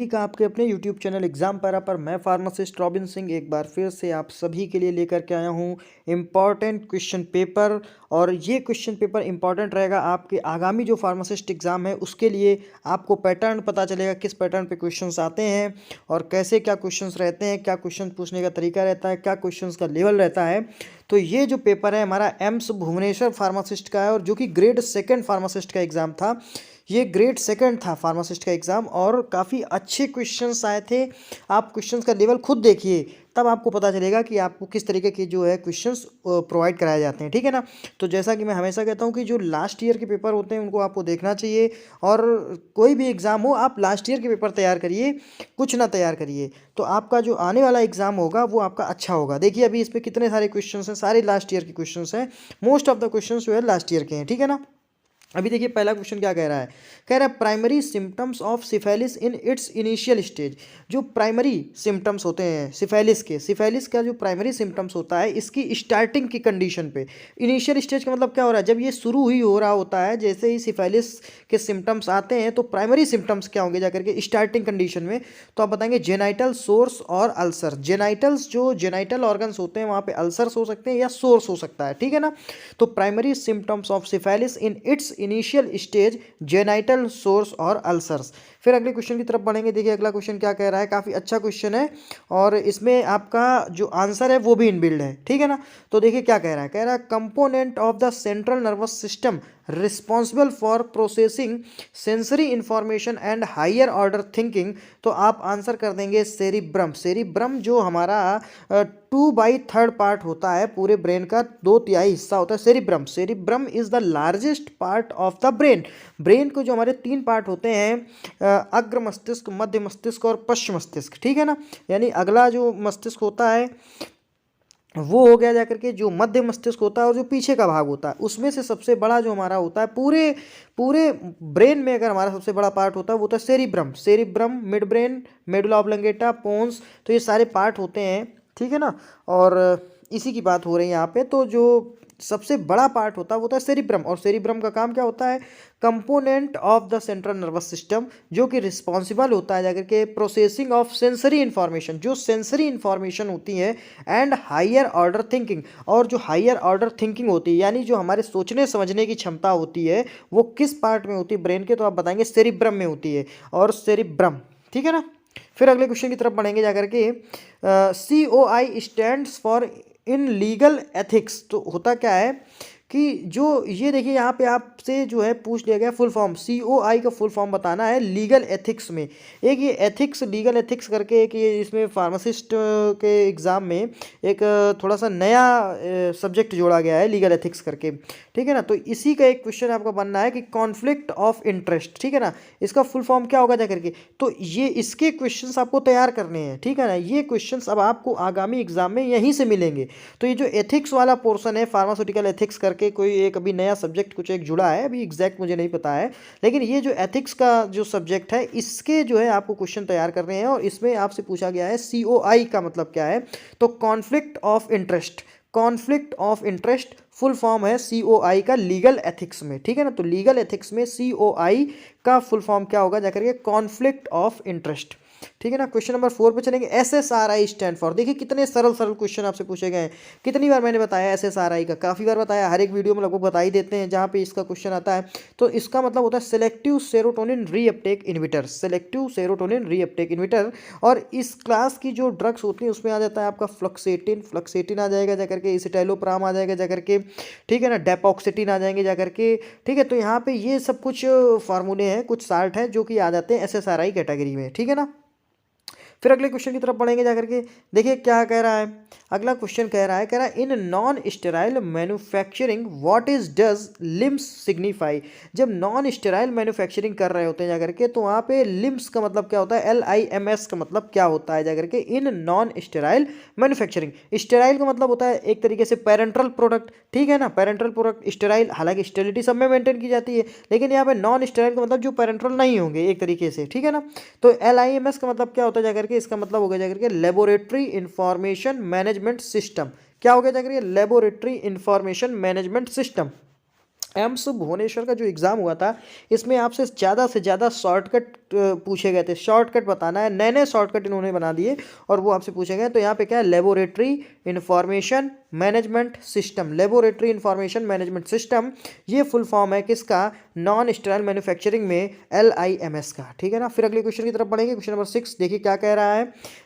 ठीक है, आपके अपने यूट्यूब चैनल एग्जाम पैरा पर मैं फार्मासिस्ट रॉबिन सिंह एक बार फिर से आप सभी के लिए लेकर के आया हूँ इम्पॉर्टेंट क्वेश्चन पेपर। और ये क्वेश्चन पेपर इम्पॉर्टेंट रहेगा आपके आगामी जो फार्मासिस्ट एग्ज़ाम है उसके लिए। आपको पैटर्न पता चलेगा किस पैटर्न पे क्वेश्चंस आते हैं और कैसे क्या क्वेश्चंस रहते हैं, क्या क्वेश्चन पूछने का तरीका रहता है, क्या क्वेश्चंस का लेवल रहता है। तो ये जो पेपर है हमारा एम्स भुवनेश्वर फार्मासिस्ट का है और जो कि ग्रेड सेकेंड फार्मासिस्ट का एग्ज़ाम था। ये ग्रेड सेकंड था फार्मासिस्ट का एग्ज़ाम और काफ़ी अच्छे क्वेश्चंस आए थे। आप क्वेश्चंस का लेवल खुद देखिए, तब आपको पता चलेगा कि आपको किस तरीके के जो है क्वेश्चंस प्रोवाइड कराए जाते हैं, ठीक है ना। तो जैसा कि मैं हमेशा कहता हूँ कि जो लास्ट ईयर के पेपर होते हैं उनको आपको देखना चाहिए। और कोई भी एग्ज़ाम हो आप लास्ट ईयर के पेपर तैयार करिए, कुछ ना तैयार करिए, तो आपका जो आने वाला एग्ज़ाम होगा वो आपका अच्छा होगा। देखिए अभी इस पर कितने सारे क्वेश्चन हैं, सारे लास्ट ईयर के क्वेश्चन हैं। मोस्ट ऑफ द क्वेश्चन जो है लास्ट ईयर के हैं, ठीक है ना। अभी देखिए पहला क्वेश्चन क्या कह रहा है। कह रहा है primary symptoms of syphilis in its initial stage. जो प्राइमरी सिम्टम्स होते हैं सिफेलिस का जो प्राइमरी सिम्टम्स होता है इसकी स्टार्टिंग की कंडीशन पे। इनिशियल स्टेज का मतलब क्या हो रहा है, जब ये शुरू ही हो रहा होता है, जैसे ही सिफेलिस के सिम्टम्स आते हैं तो प्राइमरी सिम्टम्स क्या होंगे जाकर के स्टार्टिंग कंडीशन में। तो आप बताएंगे जेनाइटल सोर्स और अल्सर। जेनाइटल्स जो जेनाइटल ऑर्गन्स होते हैं वहाँ पे अल्सर्स हो सकते हैं या सोर्स हो सकता है, ठीक है ना। तो primary symptoms of syphilis in its initial stage genital source और अल्सर्स। फिर अगले क्वेश्चन की तरफ बढ़ेंगे। देखिए अगला क्वेश्चन क्या कह रहा है, काफ़ी अच्छा क्वेश्चन है और इसमें आपका जो आंसर है वो भी इनबिल्ड है, ठीक है ना। तो देखिए क्या कह रहा है, component of the central nervous system responsible for processing sensory information and higher order thinking. तो आप आंसर कर देंगे सेरिब्रम। सेरिब्रम जो हमारा 2/3 पार्ट होता है, पूरे ब्रेन का 2/3 हिस्सा होता है cerebrum. Cerebrum is the largest part of the brain. Brain को जो हमारे 3 पार्ट होते हैं, अग्र मस्तिष्क, मध्य मस्तिष्क और पश्च मस्तिष्क, ठीक है ना। यानी अगला जो मस्तिष्क होता है वो हो गया जाकर के जो मध्य मस्तिष्क होता है और जो पीछे का भाग होता है उसमें से सबसे बड़ा जो हमारा होता है पूरे पूरे ब्रेन में, अगर हमारा सबसे बड़ा पार्ट होता है वो होता है cerebrum. Cerebrum, mid brain, medulla oblongata, pons, तो ये सारे पार्ट होते हैं, ठीक है ना। और इसी की बात हो रही है यहाँ पे। तो जो सबसे बड़ा पार्ट होता है वो होता है सेरिब्रम और सेरिब्रम का काम क्या होता है, component of the central nervous system, जो कि रिस्पॉन्सिबल होता है जाकर के प्रोसेसिंग ऑफ सेंसरी इन्फॉर्मेशन, जो सेंसरी इन्फॉर्मेशन होती है, एंड हायर ऑर्डर थिंकिंग, और जो हायर ऑर्डर थिंकिंग होती है यानी जो हमारे सोचने समझने की क्षमता होती है वो किस पार्ट में होती है ब्रेन के, तो आप बताएंगे सेरिब्रम में होती है और सेरिब्रम, ठीक है ना। फिर अगले क्वेश्चन की तरफ बढ़ेंगे जाकर के। COI stands for in legal ethics. तो होता क्या है कि जो ये देखिए यहाँ पे आपसे जो है पूछ लिया गया फुल फॉर्म, COI का फुल फॉर्म बताना है लीगल एथिक्स में। एक ये एथिक्स, लीगल एथिक्स करके एक ये इसमें फार्मासिस्ट के एग्ज़ाम में एक थोड़ा सा नया सब्जेक्ट जोड़ा गया है लीगल एथिक्स करके, ठीक है ना। तो इसी का एक क्वेश्चन आपको बनना है कि कॉन्फ्लिक्ट ऑफ इंटरेस्ट, ठीक है ना, इसका फुल फॉर्म क्या होगा जाकर के। तो ये इसके क्वेश्चंस आपको तैयार करने हैं, ठीक है ना। ये क्वेश्चंस अब आपको आगामी एग्जाम में यहीं से मिलेंगे। तो ये जो एथिक्स वाला पोर्शन है, फार्मास्यूटिकल एथिक्स करके कोई एक अभी नया सब्जेक्ट कुछ एक जुड़ा है, अभी एग्जैक्ट मुझे नहीं पता है, लेकिन ये जो एथिक्स का जो सब्जेक्ट है इसके जो है आपको क्वेश्चन तैयार करने हैं। और इसमें आपसे पूछा गया है COI का मतलब क्या है, तो conflict of interest. Conflict of interest full form है COI का लीगल एथिक्स में, ठीक है ना। तो लीगल एथिक्स में COI का फुल फॉर्म क्या होगा जाकर के, कॉन्फ्लिक्ट ऑफ इंटरेस्ट, ठीक है ना। क्वेश्चन नंबर 4 पे चलेंगे। SSRI stand for. देखिए कितने सरल सरल क्वेश्चन आपसे पूछे गए हैं। कितनी बार मैंने बताया SSRI का, काफ़ी बार बताया, हर एक वीडियो में लगभग बता ही देते हैं जहाँ पे इसका क्वेश्चन आता है। तो इसका मतलब होता है selective serotonin reuptake inhibitor, selective serotonin reuptake inhibitor. और इस क्लास की जो ड्रग्स होती हैं उसमें आ जाता है आपका फ्लक्सेटिन, फ्लक्सेटिन आ जाएगा जाकर के, एसिटाइलोप्राम आ जाएगा जाकर के, ठीक है ना, डेपोक्सिटिन आ जाएंगे जाकर के, ठीक है। तो यहाँ पे ये सब कुछ फार्मूले हैं, कुछ साल्ट हैं जो कि आ जाते हैं SSRI कैटेगरी में, ठीक है ना। फिर अगले क्वेश्चन की तरफ बढ़ेंगे जाकर के। देखिए क्या कह रहा है, अगला क्वेश्चन कह रहा है in non sterile manufacturing what is does limbs signify. जब नॉन स्टेराइल मैन्युफैक्चरिंग कर रहे होते हैं जाकर के तो वहाँ पे लिम्स का मतलब क्या होता है, LIMS का मतलब क्या होता है जाकर के, in non sterile manufacturing. Sterile का मतलब होता है एक तरीके से पेरेंट्रल प्रोडक्ट, ठीक है ना, पेरेंट्रल प्रोडक्ट। स्टेराइल, हालांकि स्टेरिलिटी सब में मेंटेन की जाती है, लेकिन यहाँ पे नॉन स्टेराइल का मतलब जो पेरेंट्रल नहीं होंगे एक तरीके से, ठीक है ना। तो LIMS का मतलब क्या होता है जाकर के, इसका मतलब हो गया जाकर के लेबोरेटरी इंफॉर्मेशन मैनेजमेंट सिस्टम। क्या हो गया जाकर के, laboratory information management system. AIIMS Bhubaneswar का जो एग्ज़ाम हुआ था, इसमें आपसे से ज़्यादा शॉर्टकट पूछे गए थे। शॉर्टकट बताना है, नए नए शॉर्टकट इन्होंने बना दिए और वो आपसे पूछे गए। तो यहाँ पे क्या है, laboratory information management system. Laboratory information management system, ये फुल फॉर्म है किसका, नॉन स्टेराइल मैन्युफैक्चरिंग में LIMS का। ठीक है ना। फिर अगले क्वेश्चन की तरफ बढ़ेंगे। क्वेश्चन नंबर 6 देखिए क्या कह रहा है।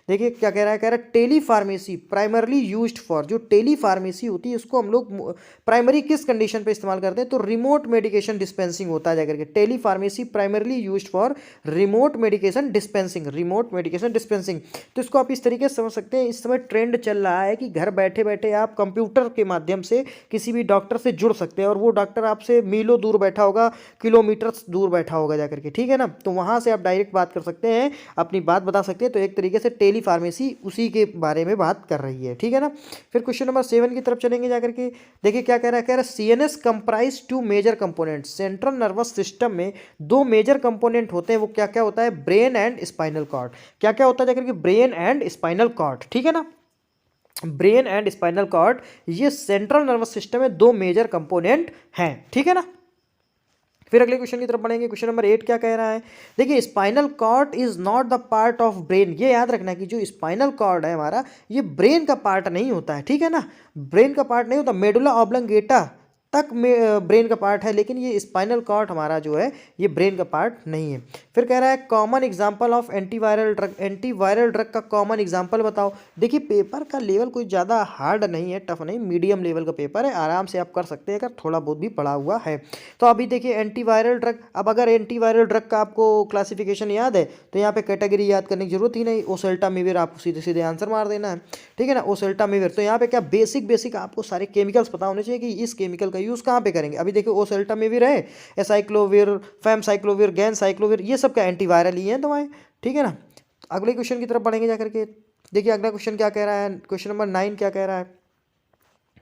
देखिए क्या कह रहा है, कह रहा है tele pharmacy primarily used for, जो टेली फार्मेसी होती है उसको हम लोग प्राइमरी किस कंडीशन पे इस्तेमाल करते हैं, तो रिमोट मेडिकेशन डिस्पेंसिंग होता है जाकर के। Tele pharmacy primarily used for remote medication dispensing, remote medication dispensing. तो इसको आप इस तरीके से समझ सकते हैं, इस समय ट्रेंड चल रहा है कि घर बैठे बैठे आप कंप्यूटर के माध्यम से किसी भी डॉक्टर से जुड़ सकते हैं, और वो डॉक्टर आपसे मीलों दूर बैठा होगा, किलोमीटर्स दूर बैठा होगा जाकर के। ठीक है ना। तो वहाँ से आप डायरेक्ट बात कर सकते हैं, अपनी बात बता सकते हैं। तो एक तरीके से टेली फार्मेसी उसी के बारे में बात कर रही है। ठीक है ना। फिर क्वेश्चन नंबर 7 की तरफ चलेंगे जाकर के। देखिए क्या कह रहा है, कह रहा है CNS comprise 2 major component. Central nervous system में 2 मेजर कंपोनेंट होते हैं, वो क्या क्या होता है, ब्रेन एंड स्पाइनल कॉर्ड। क्या क्या होता है जाकर के, ब्रेन एंड स्पाइनल कॉर्ड। ठीक है ना। ब्रेन एंड स्पाइनल कॉर्ड, ये सेंट्रल नर्वस सिस्टम में 2 मेजर कंपोनेंट हैं। ठीक है ना। फिर अगले क्वेश्चन की तरफ बढ़ेंगे। क्वेश्चन नंबर 8 क्या कह रहा है, देखिए spinal cord is not the part of brain. ये याद रखना कि जो स्पाइनल कॉर्ड है हमारा, ये ब्रेन का पार्ट नहीं होता है। ठीक है ना। ब्रेन का पार्ट नहीं होता, मेडुला ऑब्लंगेटा तक में ब्रेन का पार्ट है, लेकिन ये स्पाइनल कॉर्ड हमारा जो है ये ब्रेन का पार्ट नहीं है। फिर कह रहा है common example of antiviral drug. Antiviral drug का कॉमन एग्जांपल बताओ। देखिए पेपर का लेवल कोई ज़्यादा हार्ड नहीं है, टफ नहीं, मीडियम लेवल का पेपर है, आराम से आप कर सकते हैं अगर थोड़ा बहुत भी पढ़ा हुआ है। तो अभी देखिए एंटीवायरल ड्रग, अब अगर एंटीवायरल ड्रग का आपको क्लासिफिकेशन याद है तो यहाँ पे कैटेगरी याद करने की जरूरत ही नहीं, ओसेल्टामिविर आपको सीधे सीधे आंसर मार देना है। ठीक है ना। ओसेल्टामिविर, तो यहाँ पे क्या बेसिक आपको सारे केमिकल्स पता होने चाहिए कि इस केमिकल का यूज़ कहाँ पे करेंगे। अभी देखिए ओसेल्टामिविर है, एसाइक्लोविर, फैमसाइक्लोविर, गैनसाइक्लोविर, ये सब क्या एंटीवायरल ही हैं दवाएं। ठीक है ना। अगले क्वेश्चन की तरफ बढ़ेंगे जाकर के। देखिए अगला क्वेश्चन क्या कह रहा है, क्वेश्चन नंबर 9 क्या कह रहा है।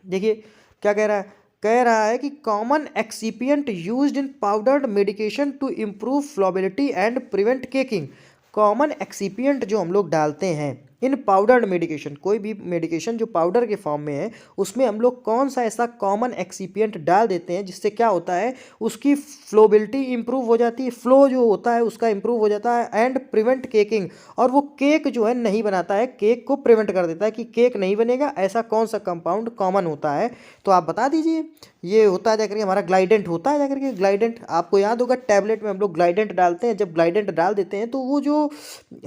देखिए क्या कह रहा है, कह रहा है कि common excipient used in powdered medication to improve flowability and prevent caking. Common excipient जो हम लोग डालते हैं इन पाउडर्ड मेडिकेशन, कोई भी मेडिकेशन जो पाउडर के फॉर्म में है उसमें हम लोग कौन सा ऐसा कॉमन एक्सिपिएंट डाल देते हैं जिससे क्या होता है, उसकी फ्लोबिलिटी इंप्रूव हो जाती है, फ्लो जो होता है उसका इंप्रूव हो जाता है, एंड प्रिवेंट केकिंग, और वो केक जो है नहीं बनाता है, केक को प्रिवेंट कर देता है कि केक नहीं बनेगा। ऐसा कौन सा कंपाउंड कॉमन होता है, तो आप बता दीजिए। ये होता है जाकर के हमारा ग्लाइडेंट होता है जाकर के। ग्लाइडेंट आपको याद होगा, टैबलेट में हम लोग ग्लाइडेंट डालते हैं, जब ग्लाइडेंट डाल देते हैं तो वो जो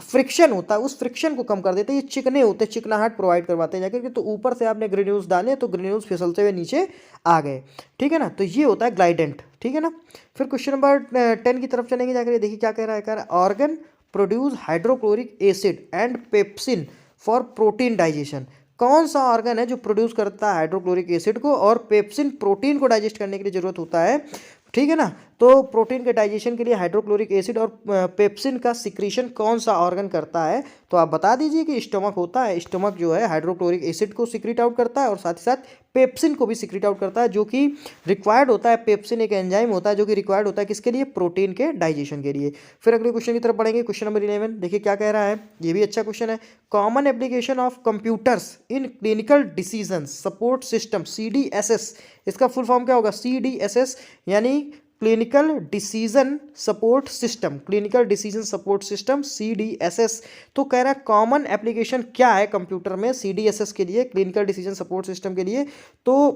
फ्रिक्शन होता है उस फ्रिक्शन को कम कर देते हैं। ये चिकने होते हैं, चिकनाहट प्रोवाइड करवाते हैं जाकर के। तो ऊपर से आपने ग्रेन्यूल्स डाले तो ग्रेन्यूल्स फिसलते हुए नीचे आ गए। ठीक है ना। तो ये होता है ग्लाइडेंट। ठीक है ना। फिर क्वेश्चन नंबर 10 की तरफ चलेंगे जाकर, देखिए क्या कह रहा है, कह रहा है organ produce hydrochloric acid and pepsin for protein digestion. कौन सा ऑर्गन है जो प्रोड्यूस करता है हाइड्रोक्लोरिक एसिड को और पेप्सिन प्रोटीन को डाइजेस्ट करने के लिए जरूरत होता है। ठीक है ना। तो प्रोटीन के डाइजेशन के लिए हाइड्रोक्लोरिक एसिड और पेप्सिन का सिक्रीशन कौन सा ऑर्गन करता है, तो आप बता दीजिए कि स्टमक होता है। स्टमक जो है हाइड्रोक्लोरिक एसिड को सिक्रीट आउट करता है और साथ ही साथ पेप्सिन को भी सिक्रीट आउट करता है, जो कि रिक्वायर्ड होता है। पेप्सिन एक एंजाइम होता है जो कि रिक्वायर्ड होता है किसके लिए, प्रोटीन के डाइजेशन के लिए। फिर अगले क्वेश्चन की तरफ बढ़ेंगे। क्वेश्चन नंबर 11 देखिए क्या कह रहा है, ये भी अच्छा क्वेश्चन है। Common application of computers in clinical decision support system, CDSS, इसका फुल फॉर्म क्या होगा, CDSS यानी clinical decision support system. Clinical decision support system CDSS। तो कह रहा है कॉमन एप्लीकेशन क्या है कंप्यूटर में CDSS के लिए, क्लिनिकल डिसीजन सपोर्ट सिस्टम के लिए, तो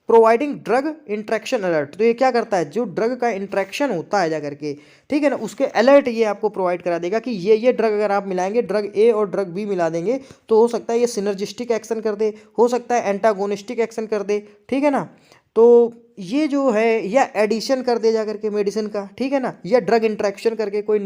प्रोवाइडिंग ड्रग इंट्रैक्शन अलर्ट। तो ये क्या करता है, जो ड्रग का इंट्रैक्शन होता है जाकर के, ठीक है ना, उसके अलर्ट ये आपको प्रोवाइड करा देगा कि ये ड्रग अगर आप मिलाएंगे, ड्रग A और ड्रग B मिला देंगे तो हो सकता है ये सिनर्जिस्टिक एक्शन कर दे, हो सकता है एंटागोनिस्टिक एक्शन कर दे। ठीक है ना। तो ये जो है या एडिशन कर दे जा करके मेडिसिन का, ठीक है ना, या ड्रग इंट्रैक्शन करके कोई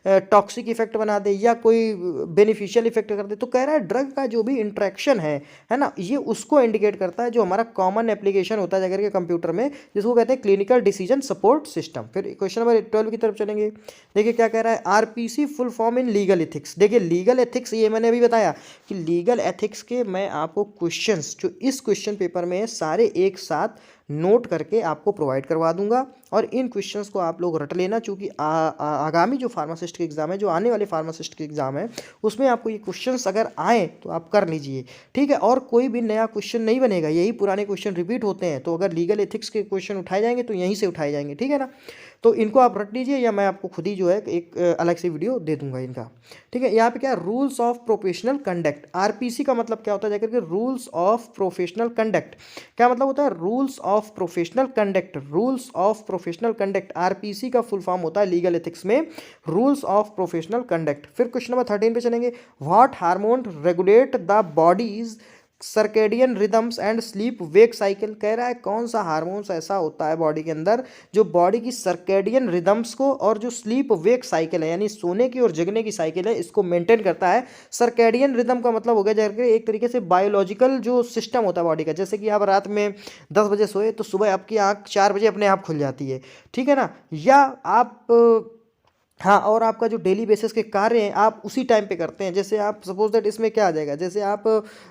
टॉक्सिक इफेक्ट बना दे या कोई बेनिफिशियल इफेक्ट कर दे। तो कह रहा है ड्रग का जो भी इंट्रैक्शन है ना, ये उसको इंडिकेट करता है जो हमारा कॉमन एप्लीकेशन होता है जाकर के कंप्यूटर में, जिसको कहते हैं क्लिनिकल डिसीजन सपोर्ट सिस्टम। फिर क्वेश्चन नंबर 12 की तरफ चलेंगे। देखिए क्या कह रहा है, RPC full form in legal ethics. देखिए लीगल एथिक्स, ये मैंने अभी बताया कि लीगल एथिक्स के मैं आपको क्वेश्चंस जो इस क्वेश्चन पेपर में सारे एक साथ नोट करके आपको प्रोवाइड करवा दूंगा। और इन क्वेश्चंस को आप लोग रट लेना, चूँकि आगामी जो फार्मासिस्ट के एग्ज़ाम है, जो आने वाले फार्मासिस्ट के एग्ज़ाम है, उसमें आपको ये क्वेश्चंस अगर आए तो आप कर लीजिए, ठीक है। और कोई भी नया क्वेश्चन नहीं बनेगा, यही पुराने क्वेश्चन रिपीट होते हैं। तो अगर लीगल एथिक्स के क्वेश्चन उठाए जाएंगे तो यहीं से उठाए जाएंगे, ठीक है ना। तो इनको आप रट लीजिए, या मैं आपको खुद ही जो है एक अलग से वीडियो दे दूंगा इनका, ठीक है। यहाँ पे क्या, rules of professional conduct, RPC का मतलब क्या होता है, जाकर के रूल्स ऑफ प्रोफेशनल कंडक्ट, क्या मतलब होता है, rules of professional conduct. Rules of professional conduct, RPC का फुल फॉर्म होता है लीगल एथिक्स में रूल्स ऑफ प्रोफेशनल कंडक्ट। फिर क्वेश्चन नंबर 13 पे चलेंगे, what hormone regulate the bodies circadian rhythms and sleep wake cycle. कह रहा है कौन सा हार्मोन्स ऐसा होता है बॉडी के अंदर जो बॉडी की सर्केडियन रिदम्स को और जो स्लीप वेक साइकिल है, यानी सोने की और जगने की साइकिल है, इसको मेंटेन करता है। सर्केडियन रिदम का मतलब हो गया जैसे एक तरीके से बायोलॉजिकल जो सिस्टम होता है बॉडी का, जैसे कि आप रात में 10 बजे सोए तो सुबह आपकी आँख 4 बजे अपने आप खुल जाती है, ठीक है ना। या आप हाँ, और आपका जो डेली बेसिस के कार्य हैं आप उसी टाइम पे करते हैं। जैसे आप सपोज दैट इसमें क्या आ जाएगा, जैसे आप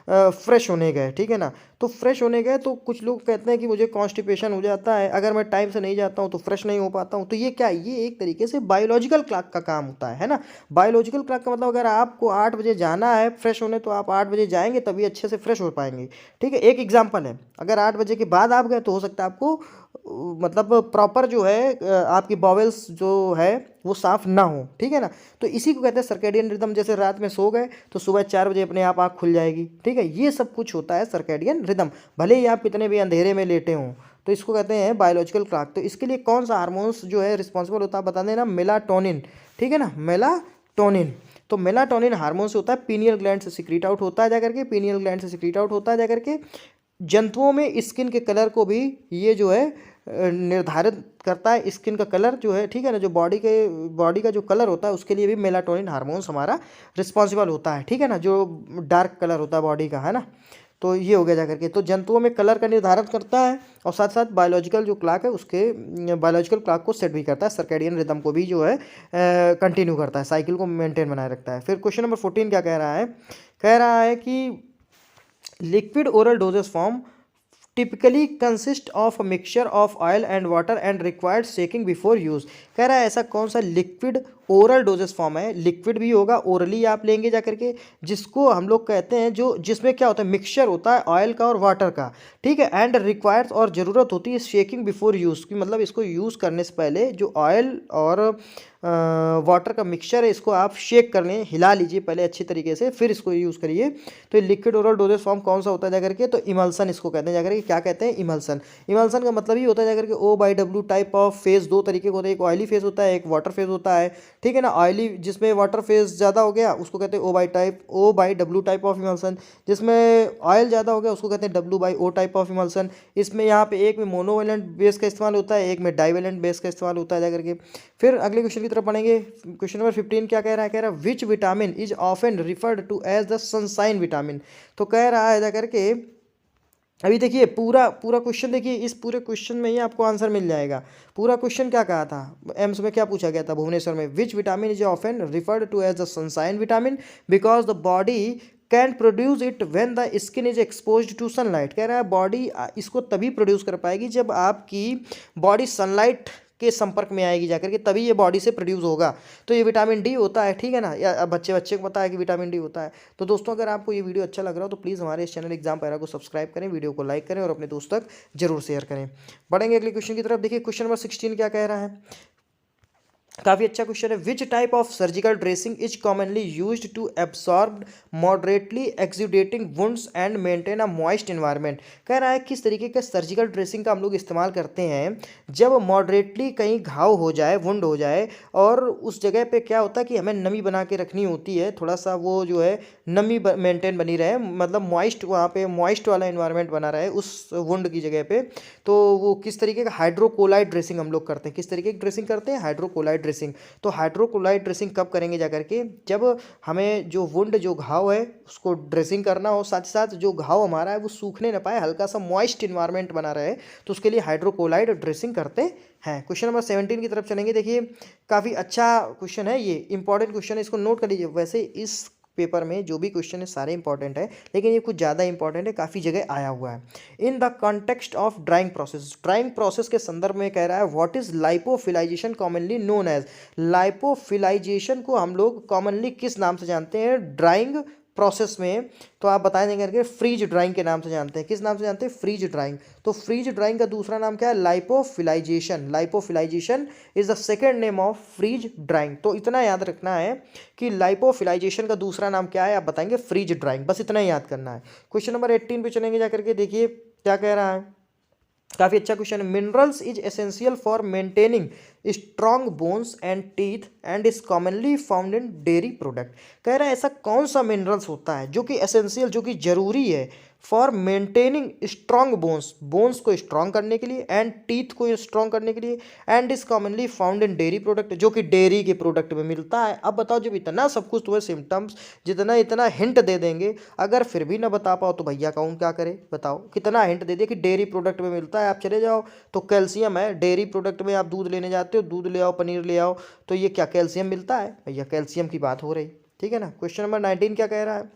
फ्रेश होने गए, ठीक है ना, तो फ्रेश होने गए तो कुछ लोग कहते हैं कि मुझे कॉन्स्टिपेशन हो जाता है, अगर मैं टाइम से नहीं जाता हूँ तो फ्रेश नहीं हो पाता हूँ। तो ये क्या, ये एक तरीके से बायोलॉजिकल क्लॉक का काम होता है ना। बायोलॉजिकल क्लॉक का मतलब अगर आपको 8 बजे जाना है फ्रेश होने, तो आप 8 बजे जाएंगे तभी अच्छे से फ्रेश हो पाएंगे, ठीक है। एक एग्जाम्पल है, अगर 8 बजे के बाद आप गए तो हो सकता है आपको मतलब प्रॉपर जो है आपकी बॉवेल्स जो है वो साफ़ ना हो, ठीक है ना। तो इसी को कहते हैं सर्केडियन रिदम। जैसे रात में सो गए तो सुबह 4 बजे अपने आप आँख खुल जाएगी, ठीक है। ये सब कुछ होता है सर्केडियन रिदम, भले ही आप कितने भी अंधेरे में लेटे हों। तो इसको कहते हैं बायोलॉजिकल क्लॉक। तो इसके लिए कौन सा हार्मोन्स जो है रिस्पॉन्सिबल होता है, बता देना, मेलाटोनिन, ठीक है ना, मेलाटोनिन। तो मेलाटोनिन हार्मोन से होता है, पीनियल ग्लैंड से सिक्रीट आउट होता है जाकर के, पीनियल ग्लैंड से सिक्रीट आउट होता है जाकर के। जंतुओं में स्किन के कलर को भी ये जो है निर्धारित करता है, स्किन का कलर जो है, ठीक है ना, जो बॉडी का जो कलर होता है उसके लिए भी मेलाटोनिन हार्मोन्स हमारा रिस्पॉन्सिबल होता है, ठीक है ना, जो डार्क कलर होता है बॉडी का, है ना। तो ये हो गया जाकर के, तो जंतुओं में कलर का निर्धारण करता है और साथ साथ बायोलॉजिकल जो क्लॉक है उसके बायोलॉजिकल क्लॉक को सेट भी करता है, सर्केडियन रिदम को भी जो है कंटिन्यू करता है, साइकिल को मेंटेन बनाए रखता है। फिर क्वेश्चन नंबर 14 क्या कह रहा है, कह रहा है कि liquid oral doses form typically consist of a mixture of oil and water and required shaking before use। कह रहा है ऐसा कौन सा लिक्विड ओरल डोजेस फॉर्म है, लिक्विड भी होगा, ओरली आप लेंगे जाकर के, जिसको हम लोग कहते हैं जो जिसमें क्या होता है, मिक्सचर होता है ऑयल का और वाटर का, ठीक है। एंड रिक्वायर्स, और ज़रूरत होती है शेकिंग बिफोर यूज़ की, मतलब इसको यूज़ करने से पहले जो ऑयल और वाटर का मिक्सचर है इसको आप शेक कर लें, हिला लीजिए पहले अच्छी तरीके से, फिर इसको यूज़ करिए। तो लिक्विड ओरल डोजेस फॉर्म कौन सा होता है जाकर के, तो इमल्सन इसको कहते हैं जाकर के। क्या कहते हैं, इमल्सन। इमल्सन का मतलब ही होता है जाकर के O/W टाइप ऑफ फेज, दो तरीके के होते हैं, एक ऑयली फेज होता है, एक वाटर फेज होता है, ठीक है ना। ऑयली जिसमें वाटर फेज ज़्यादा हो गया उसको कहते हैं O/W टाइप ऑफ इमल्सन, जिसमें ऑयल ज़्यादा हो गया उसको कहते हैं W/O टाइप ऑफ इमल्सन। इसमें यहाँ पे एक में मोनोवेलेंट बेस का इस्तेमाल होता है, एक में डाइवेलेंट बेस का इस्तेमाल होता है जाकर के। फिर अगले क्वेश्चन की तरफ पढ़ेंगे। क्वेश्चन नंबर 15 क्या कह रहा है, कह रहा है which vitamin is often referred to as the sunshine vitamin. तो कह रहा है जाकर के, अभी देखिए पूरा क्वेश्चन देखिए, इस पूरे क्वेश्चन में ही आपको आंसर मिल जाएगा। पूरा क्वेश्चन क्या कहा था, एम्स में क्या पूछा गया था भुवनेश्वर में, which vitamin is often referred to as the sunshine vitamin because the body can produce it when the skin is exposed to sunlight. कह रहा है बॉडी इसको तभी प्रोड्यूस कर पाएगी जब आपकी बॉडी सनलाइट के संपर्क में आएगी जाकर के, तभी ये बॉडी से प्रोड्यूस होगा। तो ये विटामिन डी होता है, ठीक है ना, या बच्चे को पता है कि विटामिन डी होता है। तो दोस्तों अगर आपको ये वीडियो अच्छा लग रहा हो तो प्लीज़ हमारे इस चैनल एग्जाम पैरा को सब्सक्राइब करें, वीडियो को लाइक करें और अपने दोस्त तक जरूर शेयर करें। बढ़ेंगे अगले क्वेश्चन की तरफ। देखिए क्वेश्चन नंबर 16 क्या कह रहा है, काफ़ी अच्छा क्वेश्चन है। Which type of surgical dressing is commonly used to absorb moderately exudating wounds and maintain a moist environment. कह रहा है किस तरीके का सर्जिकल ड्रेसिंग का हम लोग इस्तेमाल करते हैं जब मॉडरेटली कहीं घाव हो जाए, वुंड हो जाए, और उस जगह पे क्या होता है कि हमें नमी बना के रखनी होती है, थोड़ा सा वो जो है नमी मेंटेन बनी रहे, मतलब मॉइस्ट, वहाँ पे मॉइस्ट वाला एनवायरनमेंट बना रहे उस वुंड की जगह पे। तो वो किस तरीके का हाइड्रोकोलाइड ड्रेसिंग हम लोग करते हैं, किस तरीके की ड्रेसिंग करते हैं, हाइड्रोकोलाइड ड्रेसिंग। तो हाइड्रोकोलाइड ड्रेसिंग कब करेंगे जाकर के, जब हमें जो वुंड, जो घाव है उसको ड्रेसिंग करना हो, साथ ही साथ जो घाव हमारा है वो सूखने ना पाए, हल्का सा मॉइस्ट इन्वायरमेंट बना रहे, तो उसके लिए हाइड्रोकोलाइड ड्रेसिंग करते हैं। क्वेश्चन नंबर 17 की तरफ चलेंगे। देखिए काफ़ी अच्छा क्वेश्चन है, ये इंपॉर्टेंट क्वेश्चन है, इसको नोट कर लीजिए। वैसे इस पेपर में जो भी क्वेश्चन है सारे इंपॉर्टेंट है, लेकिन ये कुछ ज़्यादा इंपॉर्टेंट है, काफ़ी जगह आया हुआ है। In the context of drying process के संदर्भ में कह रहा है what is lyophilization commonly known as. Lyophilization को हम लोग कॉमनली किस नाम से जानते हैं ड्राइंग प्रोसेस में? तो आप बता देंगे करके फ्रीज ड्राइंग के नाम से जानते हैं। किस नाम से जानते हैं? Freeze drying. तो फ्रीज ड्राइंग का दूसरा नाम क्या है? Lyophilization. Lyophilization is the second name of freeze drying. तो इतना याद रखना है कि लाइपोफिलाइजेशन का दूसरा नाम क्या है, आप बताएंगे फ्रीज ड्राइंग, बस इतना ही याद करना है। क्वेश्चन नंबर 18 पे चलेंगे जाकर के, देखिए क्या कह रहा है, काफी अच्छा क्वेश्चन है। Minerals is essential for maintaining strong bones and teeth and is commonly found in dairy product. कह रहा है ऐसा कौन सा मिनरल्स होता है जो कि एसेंशियल, जो कि जरूरी है for maintaining strong bones, bones को स्ट्रॉन्ग करने के लिए, एंड टीथ को स्ट्रॉन्ग करने के लिए, and is commonly found in dairy product, जो कि डेयरी के प्रोडक्ट में मिलता है। अब बताओ, जब इतना सब कुछ तुम्हें सिम्टम्स, जितना इतना हिंट दे देंगे, अगर फिर भी ना बता पाओ तो भैया कौन क्या करे? बताओ, कितना हिंट दे दिया कि डेयरी प्रोडक्ट में मिलता है। आप चले जाओ तो कैल्शियम है डेयरी प्रोडक्ट में, आप दूध लेने जाते हो, दूध ले आओ, पनीर ले आओ, तो ये क्या कैल्शियम मिलता है? भैया कैल्शियम की बात हो रही, ठीक है ना। क्वेश्चन नंबर 19 क्या कह रहा है,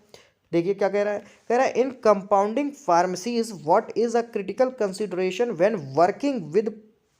देखिए क्या कह रहा है। कह रहा है in compounding pharmacies what is a critical consideration when working with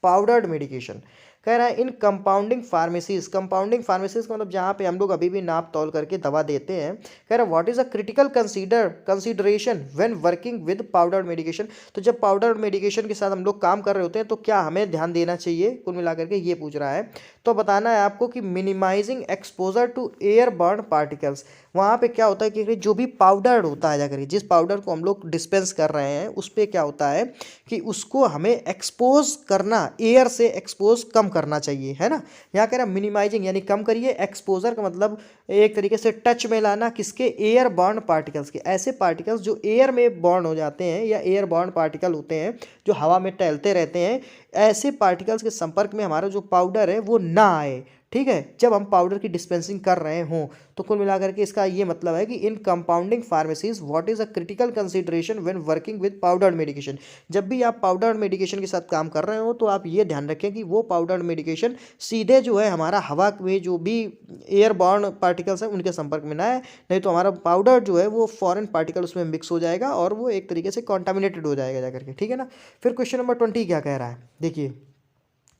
powdered medication. कह रहा है इन कंपाउंडिंग फार्मेसीज का मतलब जहाँ पे हम लोग अभी भी नाप तौल करके दवा देते हैं। कह रहा है what is a critical consideration when working with powdered medication. तो जब पाउडर्ड मेडिकेशन के साथ हम लोग काम कर रहे होते हैं तो क्या हमें ध्यान देना चाहिए, कुल मिलाकर के ये पूछ रहा है। तो बताना है आपको कि minimising exposure to airborne particles. वहाँ पे क्या होता है कि जो भी पाउडर होता है, जाकर जिस पाउडर को हम लोग डिस्पेंस कर रहे हैं उस पर क्या होता है कि उसको हमें एक्सपोज करना, एयर से एक्सपोज कम करना चाहिए, है ना। यहाँ कह रहा है मिनिमाइजिंग यानी कम करिए, एक्सपोजर का मतलब एक तरीके से टच में लाना, किसके? एयर बॉर्न पार्टिकल्स के। ऐसे पार्टिकल्स जो एयर में बॉर्न हो जाते हैं या एयर बॉर्न पार्टिकल होते हैं जो हवा में टहलते रहते हैं, ऐसे पार्टिकल्स के संपर्क में हमारा जो पाउडर है वो ना आए, ठीक है, जब हम पाउडर की डिस्पेंसिंग कर रहे हों। तो कुल मिलाकर के इसका ये मतलब है कि in compounding pharmacies what is a critical consideration when working with powdered medication. जब भी आप पाउडर्ड मेडिकेशन के साथ काम कर रहे हो तो आप ये ध्यान रखें कि वो पाउडर्ड मेडिकेशन सीधे जो है हमारा हवा में जो भी एयर बॉर्न पार्टिकल्स हैं उनके संपर्क में ना है, नहीं तो हमारा पाउडर जो है वो फॉरेन पार्टिकल उसमें मिक्स हो जाएगा और वो एक तरीके से कॉन्टामिनेटेड हो जाएगा जाकर के, ठीक है ना। फिर क्वेश्चन नंबर 20 क्या कह रहा है, देखिए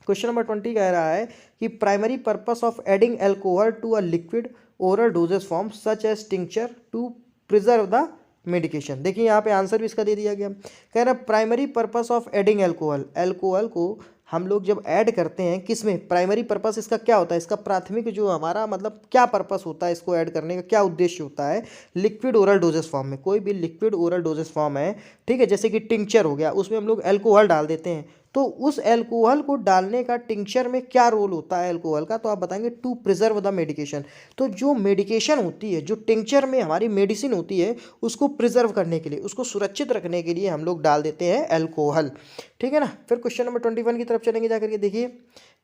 क्वेश्चन नंबर 20 कह रहा है कि primary purpose of adding alcohol to a liquid oral doses form such as tincture to preserve the medication. देखिए यहाँ पे आंसर भी इसका दे दिया गया। कह रहा है primary purpose of adding alcohol, alcohol को हम लोग जब ऐड करते हैं किस में, प्राइमरी पर्पस इसका क्या होता है, इसका प्राथमिक जो हमारा मतलब क्या पर्पस होता है, इसको ऐड करने का क्या उद्देश्य होता है? लिक्विड ओरल डोजेस फॉर्म में, कोई भी लिक्विड ओरल डोजेस फॉर्म है, ठीक है, जैसे कि टिंक्चर हो गया, उसमें हम लोग एल्कोहल डाल देते हैं, तो उस एल्कोहल को डालने का टिंक्चर में क्या रोल होता है एल्कोहल का? तो आप बताएंगे टू प्रिजर्व द मेडिकेशन। तो जो मेडिकेशन होती है, जो टिंक्चर में हमारी मेडिसिन होती है, उसको प्रिजर्व करने के लिए, उसको सुरक्षित रखने के लिए हम लोग डाल देते हैं एल्कोहल, ठीक है ना। फिर क्वेश्चन नंबर 21 की तरफ चलेंगे जाकर के, देखिए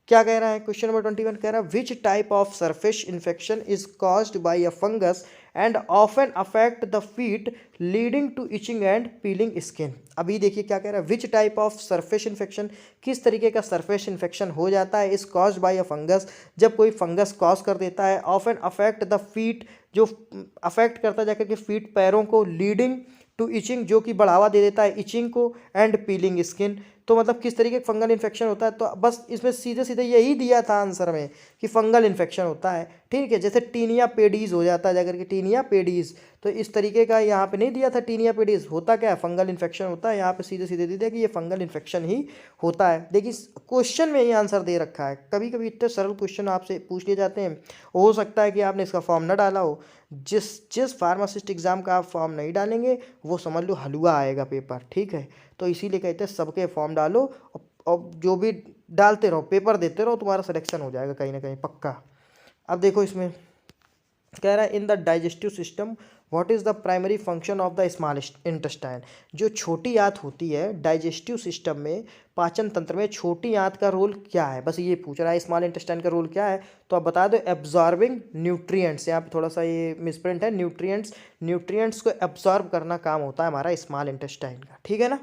क्या कह रहा है। क्वेश्चन नंबर 21 कह रहा है which type of surface infection is caused by a fungus and often affect the feet leading to itching and peeling skin. अभी देखिए क्या कह रहा है, which type of surface infection, किस तरीके का सरफेस इन्फेक्शन हो जाता है इस कॉज्ड बाय अ फंगस, जब कोई फंगस कॉज कर देता है। ऑफन अफेक्ट द फीट, जो अफेक्ट करता है जाकर के फीट पैरों को, लीडिंग टू इचिंग जो कि बढ़ावा दे देता है इचिंग को, एंड पीलिंग स्किन। तो मतलब किस तरीके का फंगल इन्फेक्शन होता है, तो बस इसमें सीधे सीधे यही दिया था आंसर में कि फंगल इन्फेक्शन होता है, ठीक है। जैसे टीनिया पेडीज हो जाता है जाकर के, टीनिया पेडीज, तो इस तरीके का यहाँ पे नहीं दिया था टीनिया पेडीज, होता क्या है? फंगल इन्फेक्शन होता है। यहाँ पे सीधे सीधे दे दिया कि ये फंगल इन्फेक्शन ही होता है। देखिए क्वेश्चन में ही आंसर दे रखा है। कभी कभी इतने सरल क्वेश्चन आपसे पूछ लिए जाते हैं, हो सकता है कि आपने इसका फॉर्म ना डाला हो। जिस फार्मासिस्ट एग्जाम का आप फॉर्म नहीं डालेंगे वो समझ लो हलवा आएगा पेपर, ठीक है। तो इसीलिए कहते हैं सबके फॉर्म डालो और जो भी डालते रहो, पेपर देते रहो, तुम्हारा सिलेक्शन हो जाएगा कहीं ना कहीं पक्का। अब देखो इसमें कह रहा है in the digestive system what is the primary function of the small intestine. जो छोटी आंत होती है डाइजेस्टिव सिस्टम में, पाचन तंत्र में छोटी आंत का रोल क्या है, बस ये पूछ रहा है स्मॉल इंटेस्टाइन का रोल क्या है। तो आप बता दो एब्जॉर्बिंग न्यूट्रिएंट्स, यहाँ पे थोड़ा सा ये मिसप्रिंट है, न्यूट्रिएंट्स को एब्जॉर्ब करना काम होता है हमारा स्मॉल इंटेस्टाइन का, ठीक है ना।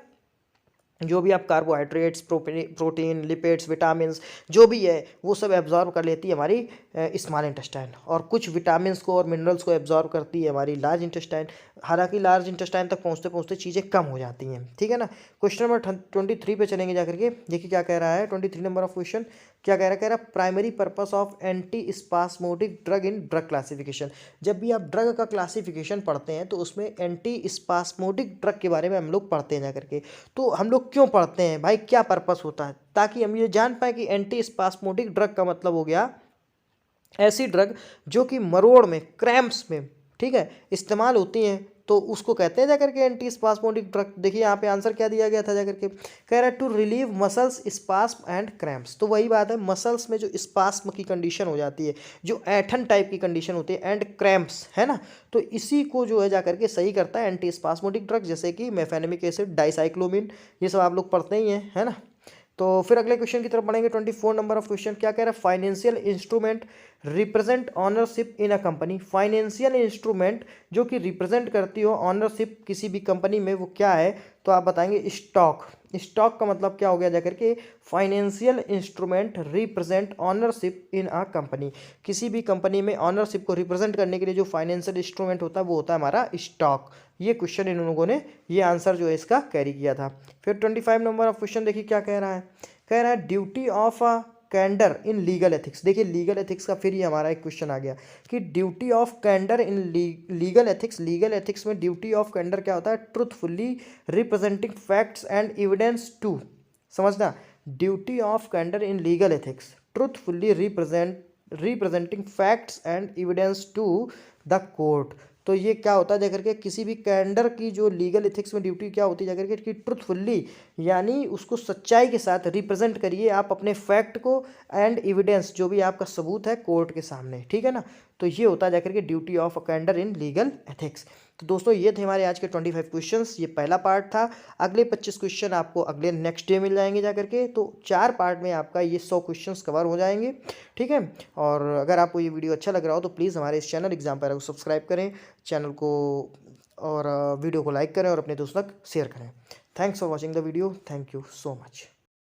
जो भी आप कार्बोहाइड्रेट्स, प्रोटीन, लिपिड्स, विटामिन्स जो भी है वो सब एब्जॉर्ब कर लेती है हमारी स्मॉल इंटेस्टाइन, और कुछ विटामिन्स को और मिनरल्स को एब्जॉर्ब करती है हमारी लार्ज इंटेस्टाइन। हालांकि लार्ज इंटेस्टाइन तक पहुँचते पहुँचते चीज़ें कम हो जाती हैं, ठीक है ना। क्वेश्चन नंबर 23 पे चलेंगे जाकर के। देखिए क्या कह रहा है 23 नंबर ऑफ क्वेश्चन। क्या कह रहा है, कह रहा primary purpose of anti spasmodic drug in drug classification. जब भी आप ड्रग का क्लासिफिकेशन पढ़ते हैं तो उसमें एंटी स्पास्मोडिक ड्रग के बारे में हम लोग पढ़ते हैं जाकर के। तो हम लोग क्यों पढ़ते हैं भाई, क्या पर्पस होता है, ताकि हम ये जान पाए कि एंटी स्पास्मोडिक ड्रग का मतलब हो गया ऐसी ड्रग जो कि मरोड़ में, क्रैम्प्स में, ठीक है, इस्तेमाल होती हैं, तो उसको कहते हैं जाकर के एंटी स्पास्मोडिक ड्रग। देखिए यहाँ पे आंसर क्या दिया गया था जाकर के, कह रहा है to relieve muscles spasm and cramps. तो वही बात है, मसल्स में जो स्पास्म की कंडीशन हो जाती है, जो ऐठन टाइप की कंडीशन होती है, एंड क्रैम्प्स, है ना, तो इसी को जो है जाकर के सही करता है एंटी स्पास्मोडिक ड्रग, जैसे कि मेफेनेमिक एसिड, डाइसाइक्लोमिन, ये सब आप लोग पढ़ते ही हैं, है ना। तो फिर अगले क्वेश्चन की तरफ बढ़ेंगे। 24 नंबर ऑफ क्वेश्चन क्या कह रहा है, financial instrument represent ownership in a company. Financial instrument जो कि रिप्रेजेंट करती हो ऑनरशिप किसी भी कंपनी में, वो क्या है, तो आप बताएंगे स्टॉक। स्टॉक का मतलब क्या हो गया जाकर के, financial instrument represent ownership in a company. किसी भी कंपनी में ऑनरशिप को रिप्रेजेंट करने के लिए जो फाइनेंशियल इंस्ट्रूमेंट होता है वो होता है हमारा स्टॉक। ये क्वेश्चन इन लोगों ने, ये आंसर जो है इसका कैरी किया था। फिर 25 नंबर ऑफ क्वेश्चन देखिए क्या कह रहा है, कह रहा है duty of a candour in legal ethics. देखिए लीगल एथिक्स का फिर ये हमारा एक क्वेश्चन आ गया कि duty of candour in legal ethics. Legal ethics में ड्यूटी ऑफ कैंडर क्या होता है, truthfully representing facts and evidence to, समझना, duty of candour in legal ethics, truthfully representing facts and evidence to the court. तो ये क्या होता है जाकर के, किसी भी कैंडर की जो लीगल एथिक्स में ड्यूटी क्या होती है जाकर के, कि ट्रुथफुल्ली, यानी उसको सच्चाई के साथ रिप्रेजेंट करिए आप अपने फैक्ट को, एंड एविडेंस, जो भी आपका सबूत है, कोर्ट के सामने, ठीक है ना। तो ये होता है जाकर के duty of a candour in legal ethics. तो दोस्तों ये थे हमारे आज के 25 क्वेश्चंस, ये पहला पार्ट था। अगले 25 क्वेश्चन आपको अगले नेक्स्ट डे मिल जाएंगे जाकर के। तो 4 पार्ट में आपका ये 100 क्वेश्चंस कवर हो जाएंगे, ठीक है। और अगर आपको ये वीडियो अच्छा लग रहा हो तो प्लीज़ हमारे इस चैनल एग्जाम पैरा को सब्सक्राइब करें, चैनल को, और वीडियो को लाइक करें और अपने दोस्तों तक शेयर करें। Thanks for watching the video, thank you so much.